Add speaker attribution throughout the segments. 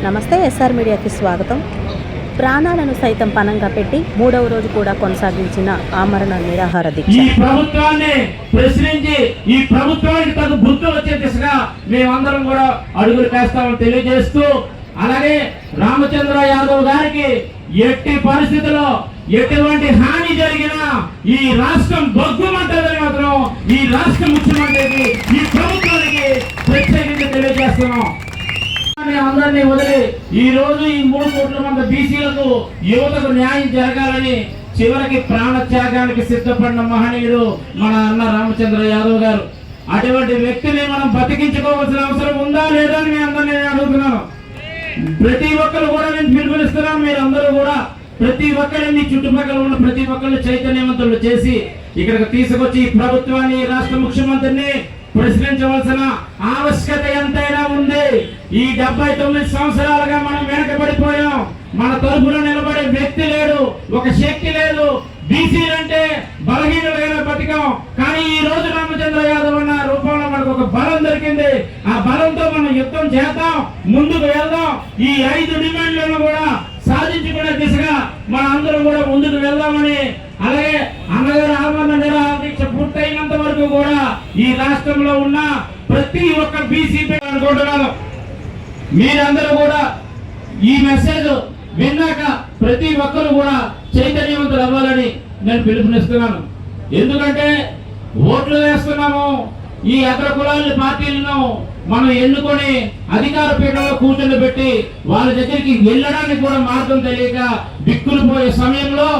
Speaker 1: నమస్తే, ఎస్ఆర్ మీడియాకి స్వాగతం. ప్రాణాలను సైతం పణంగా పెట్టి 3వ రోజు కూడా కొనసాగించిన ఆమరణ నిరాహార దీక్ష.
Speaker 2: ఈ ప్రభుత్వాన్ని ప్రశ్నించి ఈ ప్రభుత్వానికి తగు బుద్ధి వచ్చే దిశగా మేమందరం కూడా అడుగులు వేస్తామని తెలియజేస్తూ, అలాగే రామచంద్ర యాదవ్ గారికి ఎట్టి పరిస్థితుల్లో ఎటువంటి హాని జరిగినా ఈ రాష్ట్రం బొగ్గుమంటదని మాత్రం ఈ రాష్ట్ర ముఖ్యమంత్రికి ఈ ప్రభుత్వానికి ప్రత్యేకంగా తెలియజేస్తున్నాం. అందరినీ వదిలి ఈ రోజు ఈ 3 కోట్ల మంది బీసీలకు యువతకు న్యాయం జరగాలని చివరికి ప్రాణ త్యాగానికి సిద్ధపడిన మహనీయుడు మన అన్న రామచంద్ర యాదవ్ గారు. అటువంటి వ్యక్తిని మనం బతికించుకోవాల్సిన అవసరం ఉందా లేదా అని మీ అందరినీ అడుగుతున్నాను. ప్రతి ఒక్కరు కూడా నేను పిలుపునిస్తున్నాను. మీరు అందరూ కూడా ప్రతి ఒక్కరిని చుట్టుపక్కల ఉన్న ప్రతి ఒక్కరిని చైతన్యవంతులు చేసి ఇక్కడికి తీసుకొచ్చి ఈ ప్రభుత్వాన్ని రాష్ట్ర ముఖ్యమంత్రిని ప్రశ్నించవలసిన ఆవశ్యకత ఎంతైనా ఉంది. ఈ 79 సంవత్సరాలుగా మనం వెనకబడిపోయాం. మన తరఫున నిలబడే వ్యక్తి లేడు, ఒక శక్తి లేదు. బీసీలంటే బలహీనులైన బతికాం. కానీ ఈ రోజు రామచంద్ర యాదవ్ అన్న రూపంలో మనకు ఒక బలం దొరికింది. ఆ బలంతో మనం యుద్ధం చేద్దాం, ముందుకు వెళ్దాం. ఈ 5 డిమాండ్లను కూడా సాధించుకునే దిశగా మన అందరం కూడా ముందుకు వెళ్దామని, అలాగే అన్నగారు ఆమరణ నిరాహార దీక్ష పూర్తయినంత వరకు కూడా ఈ రాష్ట్రంలో ఉన్న ప్రతి ఒక్క బీసీ అనుకుంటున్నాను. మీరందరూ కూడా ఈ మెసేజ్ విన్నాక ప్రతి ఒక్కరు కూడా చైతన్యవంతులు అవ్వాలని నేను పిలుపునిస్తున్నాను. ఎందుకంటే ఓట్లు వేస్తున్నాము, ఈ అగ్ర కులాల పార్టీలను మనం ఎన్నుకొని అధికార పీఠంలో కూర్చొని పెట్టి వాళ్ళ దగ్గరికి వెళ్ళడానికి కూడా మార్గం తెలియక దిక్కులు పోయే సమయంలో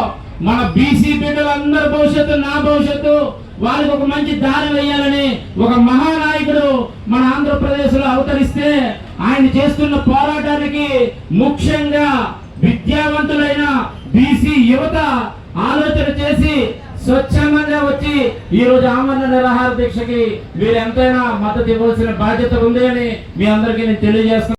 Speaker 2: మన బీసీ బిడ్డలందరి భవిష్యత్తు, నా భవిష్యత్తు, వాళ్ళకి ఒక మంచి దారి వేయాలని ఒక మహానాయకుడు మన ఆంధ్రప్రదేశ్ లో అవతరిస్తే ఆయన చేస్తున్న పోరాటానికి ముఖ్యంగా విద్యావంతులైన బీసీ యువత ఆలోచన చేసి స్వచ్ఛందంగా వచ్చి ఈ రోజు ఆమరణ నిరాహార దీక్షకి మీరు ఎంతైనా మద్దతు ఇవ్వాల్సిన బాధ్యత ఉంది అని మీ అందరికీ నేను తెలియజేస్తున్నాను.